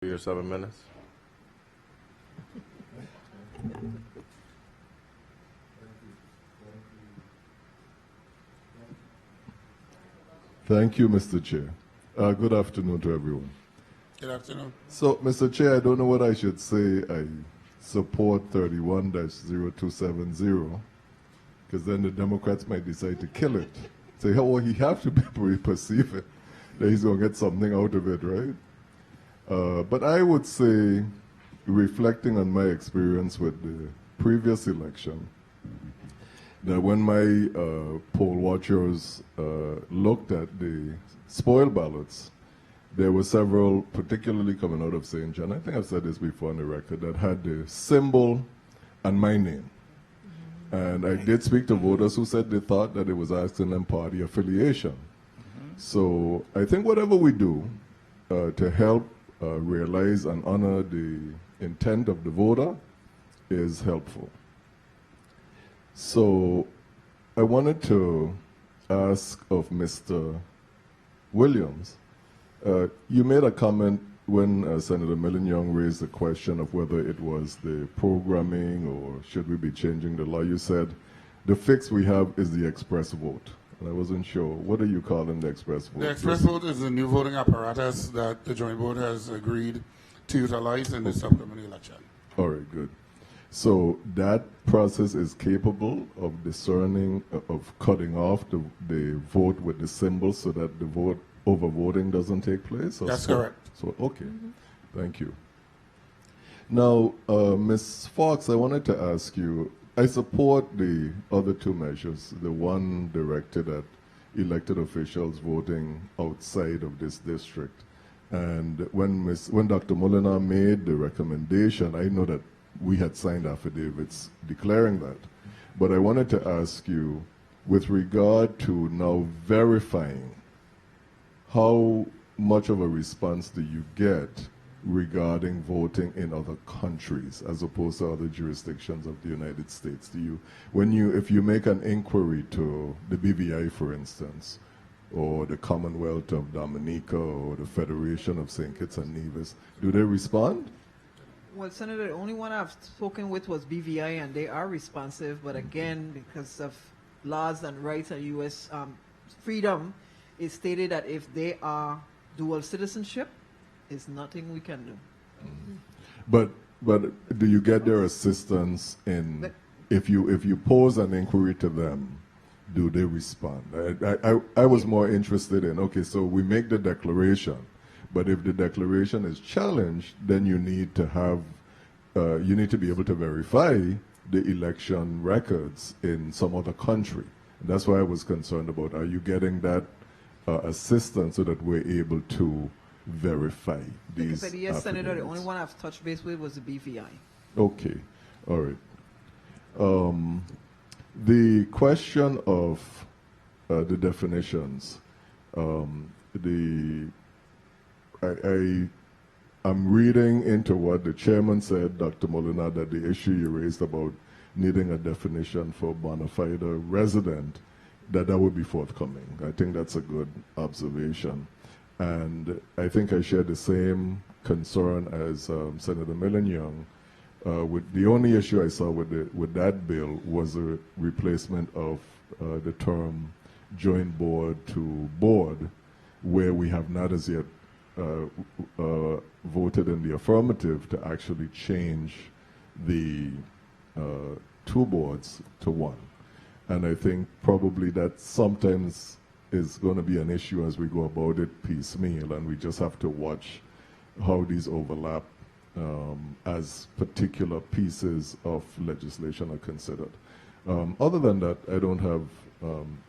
Your 7 minutes. Thank you, Mr. Chair. Good afternoon to everyone. Good afternoon. So, Mr. Chair, I don't know what I should say. I support 31-0270, because then the Democrats might decide to kill it. Say, oh, well, he have to perceive it, that he's going to get something out of it, right? But I would say, reflecting on my experience with the previous election, that when my poll watchers looked at the spoil ballots, there were several, particularly coming out of St. John, I think I've said this before on the record, that had the symbol and my name. And I did speak to voters who said they thought that it was asking them party affiliation. So I think whatever we do to help realize and honor the intent of the voter is helpful. So I wanted to ask of Mr. Williams, you made a comment when Senator Millen-Young raised the question of whether it was the programming or should we be changing the law. You said the fix we have is the express vote. And I wasn't sure. What are you calling the express vote? The express vote is a new voting apparatus that the Joint Board has agreed to utilize in this upcoming election. All right, good. So that process is capable of discerning, of cutting off the vote with the symbol so that the overvoting doesn't take place? That's correct. So, okay. Thank you. Now, Ms. Fox, I wanted to ask you, I support the other two measures, the one directed at elected officials voting outside of this district. And when Dr. Molina made the recommendation, I know that we had signed affidavits declaring that. But I wanted to ask you, with regard to now verifying, how much of a response do you get regarding voting in other countries as opposed to other jurisdictions of the United States? If you make an inquiry to the BVI, for instance, or the Commonwealth of Dominica or the Federation of St. Kitts and Nevis, do they respond? Well, Senator, the only one I've spoken with was BVI, and they are responsive, but again, because of laws and rights and U.S. Freedom, it's stated that if they are dual citizenship, there's nothing we can do. But do you get their assistance in, if you pose an inquiry to them, do they respond? I was more interested in, okay, so we make the declaration, but if the declaration is challenged, then you need to have, you need to be able to verify the election records in some other country. And that's why I was concerned about, are you getting that assistance so that we're able to verify these? Yes, Senator, the only one I've touched base with was the BVI. Okay, all right. The question of the definitions, I'm reading into what the chairman said, Dr. Molina, that the issue you raised about needing a definition for bona fide resident, that would be forthcoming. I think that's a good observation. And I think I share the same concern as Senator Millen-Young. With the only issue I saw with that bill was a replacement of the term joint board to board, where we have not as yet voted in the affirmative to actually change the two boards to one. And I think probably that sometimes is going to be an issue as we go about it piecemeal, and we just have to watch how these overlap as particular pieces of legislation are considered. Other than that, I don't have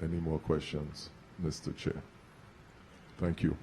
any more questions, Mr. Chair. Thank you.